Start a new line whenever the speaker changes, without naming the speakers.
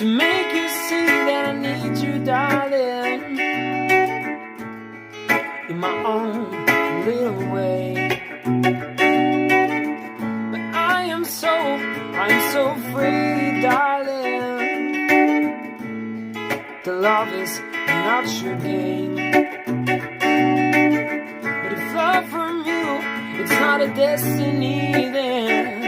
to make you see that I need you, darling, in my own little way. But I'm so free, darling. The love is not your game. But if love from you, it's not a destiny, then